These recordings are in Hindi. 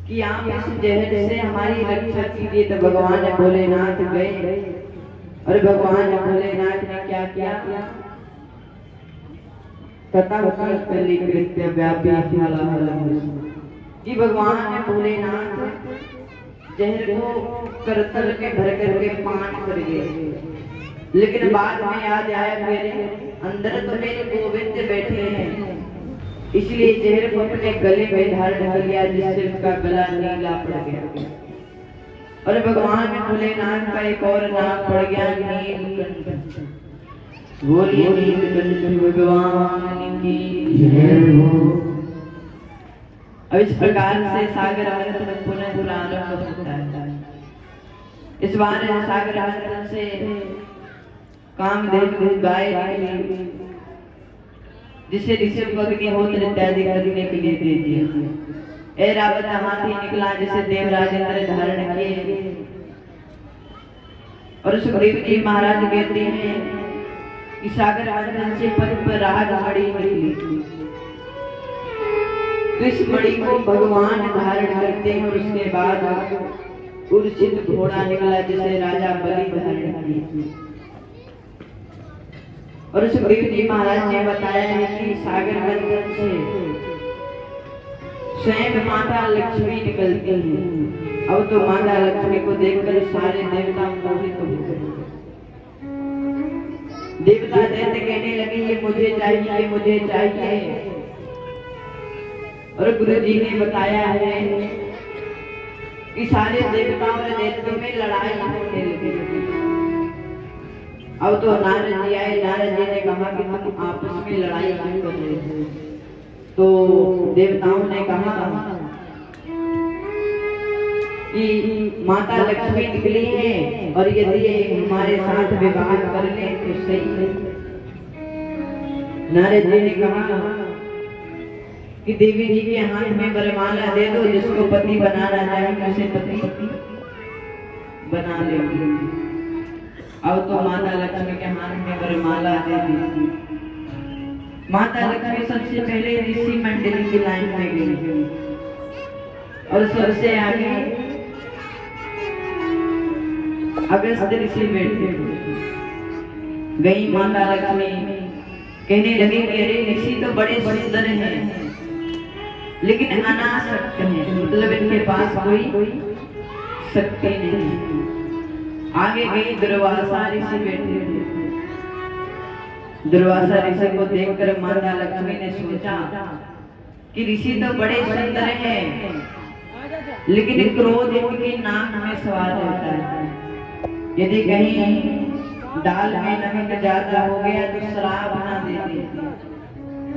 कि आप इस जहर से हमारी रक्षा कीजिए। तो भगवान भोलेनाथ गए और भगवान भोलेनाथ ने क्या किया? कि भगवान भोलेनाथ जहर को करतल में भर करके पान कर गए। लेकिन बाद में याद आया मेरे अंदर तो मेरे गोविंद बैठे हैं, इसलिए जहर को अपने गले में धारण कर लिया, जिससे उसका गला नीला पड़ गया। और भगवान भोलेनाथ का एक और नाम पड़ गया नीलकंठ। बोलिए नीलकंठ भगवान की जय हो। अब इस प्रकार से सागर मंथन पुनः प्रारंभ होता है। इस बार सागर मंथन से कामधेनु गाय निकली, जिसे ऋषभ अग्निहोत्र इत्यादि करने के लिए दे दिया। ऐरावत हाथी निकला, जिसे देवराज इंद्र धारण किए। और सुग्रीव जी महाराज कहते हैं कि सागर मंथन से पद पर राग मणि निकली। तो इस मणि को भगवान धारण करते हैं और उसके बाद उर्जित घोड़ा निकला, जिसे राजा बलि धारण किए। और सुग्रीव जी महाराज ने बताया है कि सागर मंथन से स्वयं माता लक्ष्मी निकलती है। अब तो माता लक्ष्मी को देखकर सारे देवता मोहित हो गए। देवता दैत्य कहने लगे ये मुझे चाहिए, ये मुझे चाहिए। और गुरु जी ने बताया है कि सारे देवताओं और दैत्यों में लड़ाई होने लगी। अब तो नारद जी आए। नारद जी ने कहा कि तुम आपस में लड़ाई क्यों कर रहे हो? तो देवताओं ने कहा कि माता लक्ष्मी निकली है और यदि ये हमारे साथ विवाह कर ले तो सही है। नारद जी ने कहा कि देवी जी के हाथ में वरमाला दे दो, जिसको पति बनाना चाहे उसे पति बना देंगे। अब तो माता लक्ष्मी के हाथ में वरमाला दे दी। माता लक्ष्मी सबसे पहले ऋषि मंडली की लाइन में गई और सबसे आगे अगस्त ऋषि बैठे गई। माता लक्ष्मी कहने लगी कि अरे ऋषि तो बड़े सुंदर हैं, लेकिन अनासक्त हैं, मतलब इनके पास कोई शक्ति नहीं। आगे गई दुर्वासा ऋषि बैठे थे। दुर्वासा ऋषि को देखकर माता लक्ष्मी ने सोचा कि ऋषि तो बड़े सुंदर हैं, लेकिन क्रोध इनकी नाक में सवार रहता है। यदि कहीं दाल में नमक ज्यादा हो गया तो श्राप ना देते।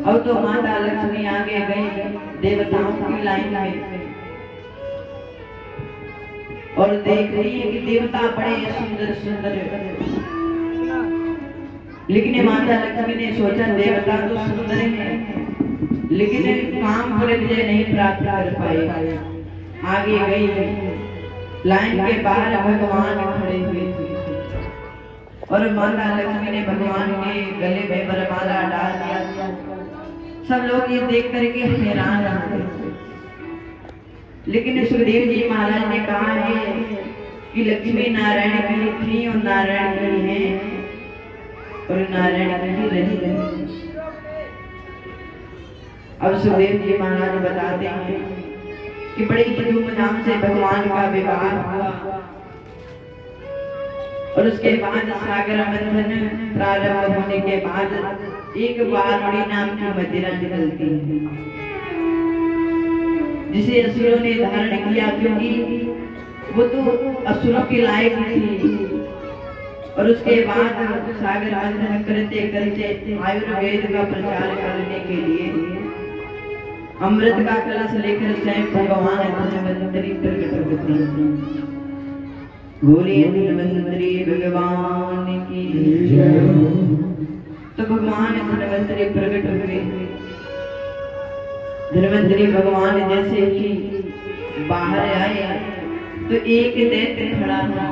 अब तो माता लक्ष्मी आगे गई देवताओं की लाइन में और देख रही है कि देवता बड़े सुंदर सुंदर। लेकिन माता लक्ष्मी ने सोचा देवता तो सुंदर हैं, लेकिन काम पर विजय नहीं प्राप्त कर पाए। आगे गई लाइन के बाहर भगवान खड़े हुए थे और माता लक्ष्मी ने भगवान के गले में वरमाला डाल दिया। सब लोग ये देख करके हैरान रहे। लेकिन सुखदेव जी महाराज ने कहा है कि लक्ष्मी नारायण की थी और नारायण की है और नारायण की रही। अब सुखदेव जी महाराज बताते हैं कि बड़ी धूमधाम से भगवान का विवाह हुआ और उसके बाद सागर मंथन प्रारंभ होने के बाद एक वारुणी नाम की मदिरा निकलती है, जिसे असुरों ने धारण किया, क्योंकि वो तो असुरों के लायक थी। और उसके बाद सागर मंथन करते करते आयुर्वेद का प्रचार करने के लिए अमृत का कलश लेकर स्वयं भगवान धन्वंतरी प्रकट होते हैं। बोलिए धन्वंतरी भगवान की जय। तो भगवान धन्वंतरी प्रकट हुए। धन्वंतरी भगवान जैसे ही बाहर आए तो एक दैत्य खड़ा था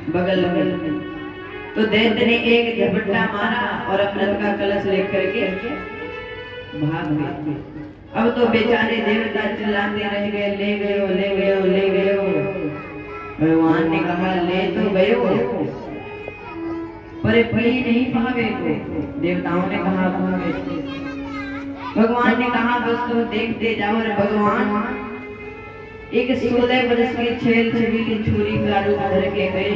बगल में। तो दैत्य ने एक झपट्टा मारा और अमृत का कलश लेकर के भाग गए। अब तो बेचारे देवता चिल्लाते रह गए, ले गए, ले गए, ले गए। भगवान ने कहा ले तो गए पर पी नहीं पावे। देवताओं ने कहा भगवान ने कहा बस तुम देखते जाओ। और भगवान एक 16 वर्ष की छेल छबीली छोरी का रूप धर के गए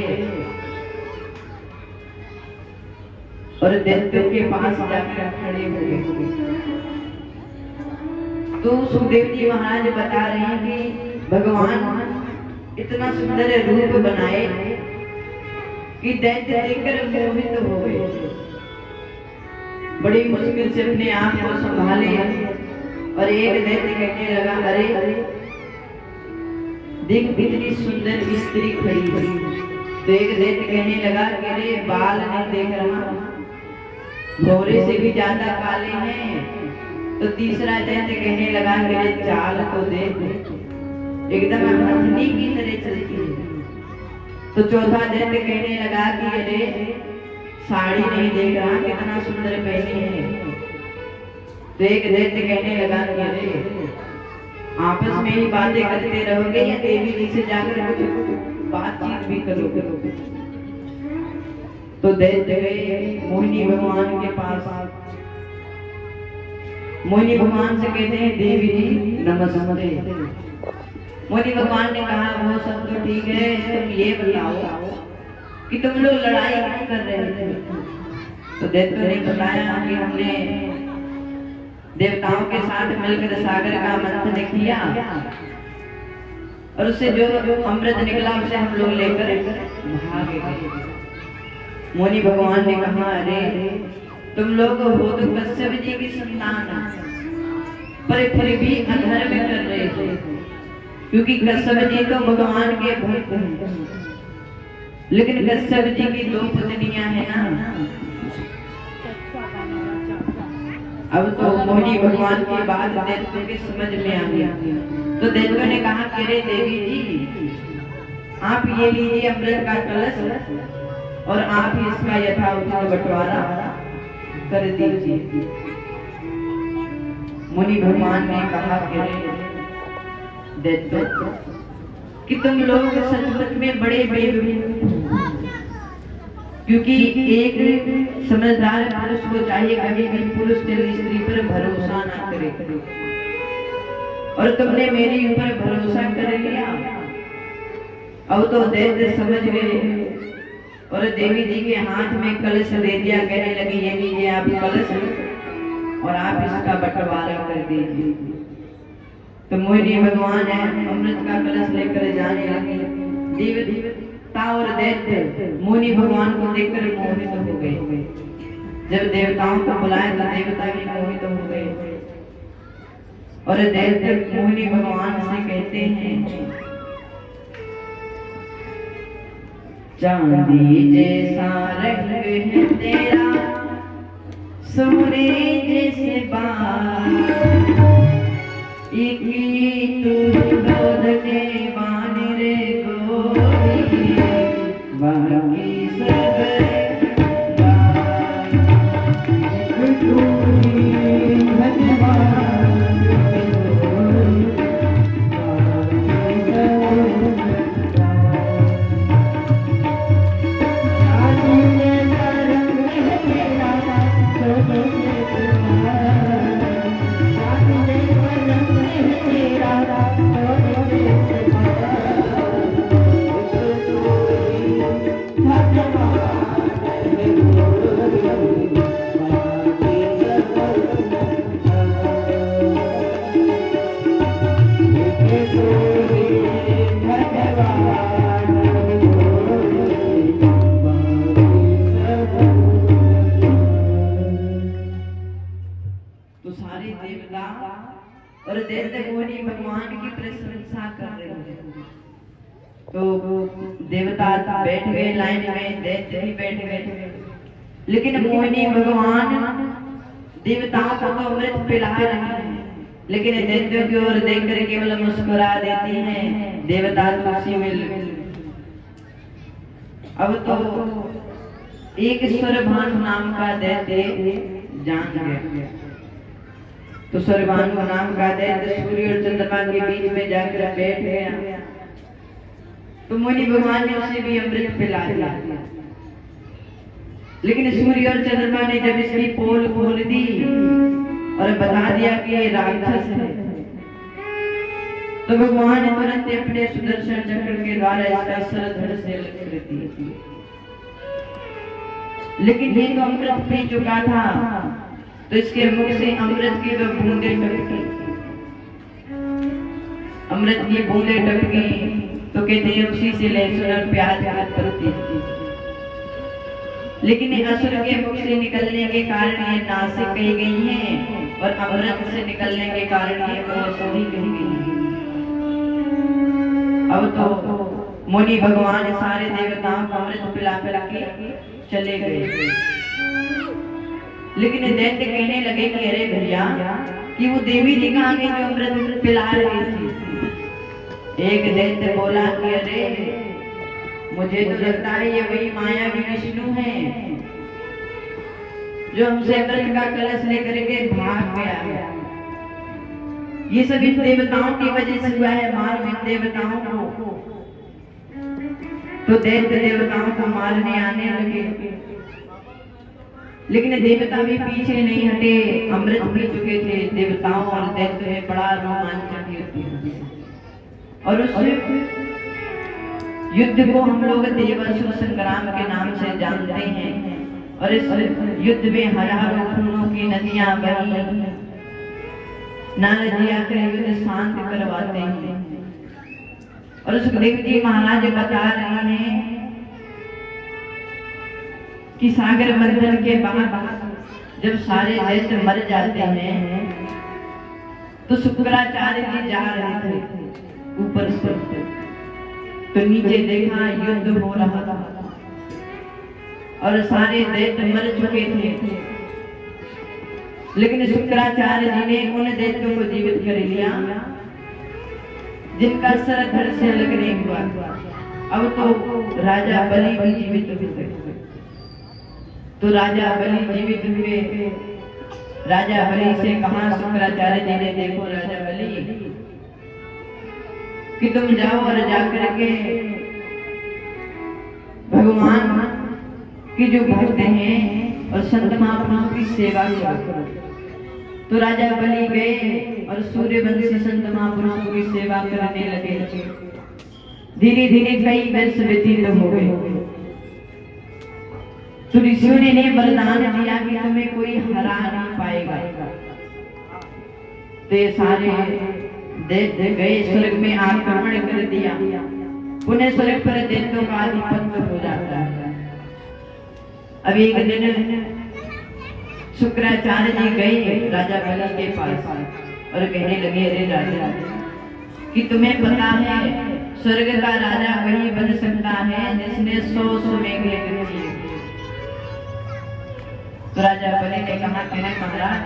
और दैत्यों के पास जाकर खड़े हुए। तो सुखदेव जी महाराज बता रहे हैं कि भगवान इतना सुंदर रूप बनाए कि दैत्य देखकर मोहित हो गए। बड़ी मुश्किल से अपने आप को संभाले और एक दैत्य कहने लगा अरे देख कितनी सुंदर स्त्री खड़ी है। तो एक दैत्य कहने लगा कि अरे बाल नहीं देख रहा, भौरे से भी ज्यादा काले हैं। तो तीसरा दैत्य कहने लगा कि अरे चाल तो देख एकदम हथनी की तरह चलती है। तो चौथा दैत्य कहने लगा कि अरे साड़ी नहीं देख रहा, कितना सुंदर पहनी है। तो एक दैत्य कहने लगा कि अरे आपस में ही बातें करते रहोगे या देवी जी से जाकर कुछ बातचीत भी करोगे। तो दैत्य गए मोहिनी भगवान के पास। मोहिनी भगवान से कहते हैं देवी जी नमस्ते। मोहिनी भगवान ने कहा वो सब तो ठीक है, तुम ये बताओ कि तुम लोग लड़ाई क्यों कर रहे थे। तो दैत्य ने बताया कि हमने देवताओं के साथ मिलकर सागर का मंथन किया और उससे जो अमृत निकला उसे हम लोग लेकर भाग गए। मोहिनी भगवान ने कहा अरे तुम लोग हो तो कश्यप जी की संतान, पर फिर भी अधर्म कर रहे थे, क्योंकि कश्यप जी तो भगवान के भक्त हैं। लेकिन कश्यप जी की 2 पत्नियां हैं ना। अब तो मोहिनी भगवान की बात दैत्यों के समझ में आ गया। तो दैत्यों ने कहा कि अरे देवी जी आप ये लीजिए अमृत का कलश और आप ही इसका यथाउचित बंटवारा कर दीजिए। मुनि भगवान ने कहा कि दैत्यों कि तुम लोग सचमुच में बड़े बेवकूफ, क्योंकि एक समझदार पुरुष को चाहिए कभी भी पुरुष स्त्री पर भरोसा ना करे। और तुमने मेरे ऊपर भरोसा कर लिया। अब तो दैत्य समझ गए और देवी जी के हाथ में कलश दे दिया। कहने लगी ये लीजिए आप कलश और आप इसका बंटवारा कर दीजिए। तो मोहिनी भगवान है अमृत का कलश लेकर जाने लगे। देवता और दैत्य मोहिनी भगवान को देखकर मोहित हो गए। जब देवताओं को बुलाया तो देवता भी मोहित हो गए और दैत्य मोहिनी भगवान से कहते हैं चांदी जैसा रंग है तेरा, सोने जैसे बाल, एक तू दूध के बान रे गोरी, बाकी सब तेरा और दैत्य मुनि भगवान की प्रशंसा कर रहे हैं। तो देवता बैठ गए लाइन में, दैत्य भी बैठ गए, लेकिन मोहिनी भगवान देवताओं को तो अमृत पिला रहे हैं, लेकिन दैत्यों की ओर देखकर केवल मुस्कुरा देती हैं। देवता तो उसी में अब तो एक स्वरभानु नाम का दैत्य जान गया। तो स्वरभानु नाम का दैत्य सूर्य और चंद्रमा के बीच में जाकर बैठ गया। तो मुनि भगवान ने उसे भी अमृत पिला दिया, लेकिन सूर्य और चंद्रमा ने जब इसकी पोल खोल दी और बता दिया कि ये राक्षस है, तो भगवान ने तुरंत अपने सुदर्शन चक्र के द्वारा इसका सर धड़ से कर दी। लेकिन ये तो अमृत पी चुका था, तो इसके मुख से अमृत की वो बूंदें टपकी। अमृत की बूंदें टपकी तो कहते हैं उसी से लहसुन और प्याज की उत्पत्ति थी। लेकिन असुर के मुख से निकलने के कारण ये नासिक कही गई हैं, और अमृत से निकलने के कारण ये औषधि कही गई है। अब तो मुनि भगवान सारे देवताओं को अमृत पिला के चले गए। लेकिन दैत्य कहने लगे कि अरे भैया, कि वो देवी जी कहाँ गई जो अमृत पिला रही थी। एक दैत्य बोला कि अरे मुझे तो लगता है ये वही मायावी विष्णु है जो हमसे अमृत का कलश लेकर के भाग गया। ये सभी देवताओं की वजह से हुआ है, मार इन देवताओं को। तो दैत्य देवताओं को मारने आने लगे, लेकिन देवता भी पीछे नहीं हटे। अमृत पी चुके थे देवताओं और दैत्य में बड़ा रोमांचक युद्ध हुआ। और उस युद्ध को हम लोग देवासुर संग्राम के नाम से जानते हैं। और इस युद्ध में हजारों खूनों की नदियां बही। नारद जी आकर युद्ध शांत करवाते हैं। और सुखदेव जी महाराज बता रहे हैं कि सागर मंथन के बाद जब सारे दैत्य मर जाते हैं, तो शुक्राचार्य जी जा रहे थे ऊपर से, तो नीचे देखा युद्ध हो रहा था और सारे दैत्य मर चुके थे। लेकिन शुक्राचार्य जी ने उन दैत्यों को जीवित कर लिया जिनका सर धड़ से अलग नहीं हुआ। अब तो राजा बलि भी जीवित हुए। तो राजा बलि जीवित हुए। राजा बलि से कहा शुक्राचार्य जी ने, देखो राजा बलि, कि तुम जाओ और जाकर के भगवान की जो भक्त हैं और संत महापुरुषों की सेवा करो। तो राजा बलि गए और सूर्यवंशी संत महापुरुषों की सेवा करने लगे। धीरे धीरे कई वर्ष व्यतीत हो गए। तो ऋषियों ने वरदान दिया कि तुम्हें कोई हरा नहीं पाएगा। तो ये सारे दैत्य गए, स्वर्ग में आक्रमण कर दिया। पुनः स्वर्ग पर दैत्यों का आधिपत्य हो जाता है। अब एक दिन शुक्राचार्य जी गए राजा बलि के पास और कहने लगे, अरे राजा, कि तुम्हें पता है स्वर्ग का राजा वही बन सकता है जिसने 100 सुमेघ यज्ञ किए। तो राजा बलि ने कहा, कहने महाराज,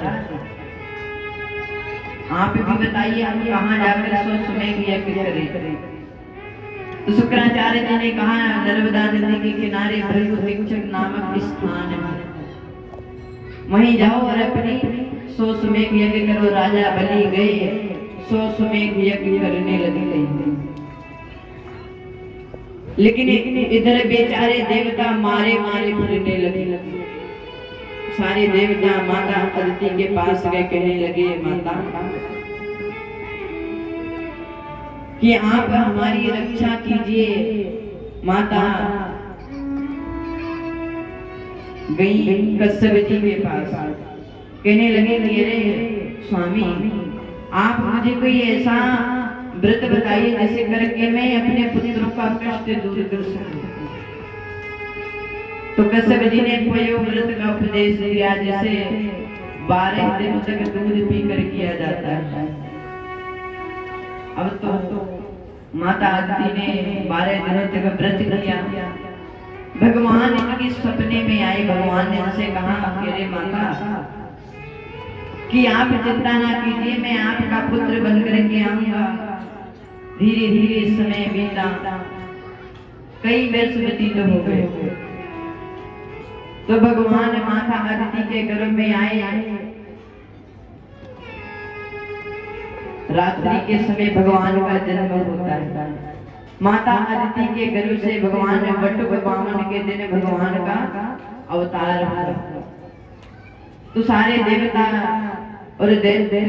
आप भी बताइए हम कहाँ जाकर 100 सुमेघ यज्ञ करें। तो शुक्राचार्य जी ने कहा, नर्मदा नदी के किनारे भृगु शिक्षक नामक स्थान है, वहीं जाओ और अपनी 100 सुमेघ यज्ञ करो। राजा बलि गए, 100 सुमेघ यज्ञ करने लगे। लेकिन इधर बेचारे देवता मारे मारे फिरने लगे। सारे देवता माता अदिति के पास गए, कहने लगे, माता, कि आप हमारी रक्षा कीजिए। माता गई कश्यप जी के पास, कहने लगे कि अरे स्वामी, आप मुझे कोई ऐसा व्रत बताइए जिसे करके मैं अपने पुत्रों का कष्ट दूर कर सकूं। तो कश्यप जी ने पयो व्रत का उपदेश दिया, जिसे 12 दिनों तक दूध पीकर किया जाता है। अब तो माता आदिति ने 12 दिनों तक व्रत किया। भगवान इनके सपने में आए। भगवान ने इनसे कहा कि अरे माता कि आप चिंता ना कीजिए, मैं आपका पुत्र बनकर के आऊंगा। धीरे धीरे समय बीता, कई वर्ष व्यतीत हो गए। तो भगवान माता आदिति के गर्भ में आए। रात्रि के समय भगवान का जन्म होता है। माता आदिति के गर्भ से भगवान बटुक बामन के दिन भगवान का अवतार हुआ। तो सारे देवता और दैत्य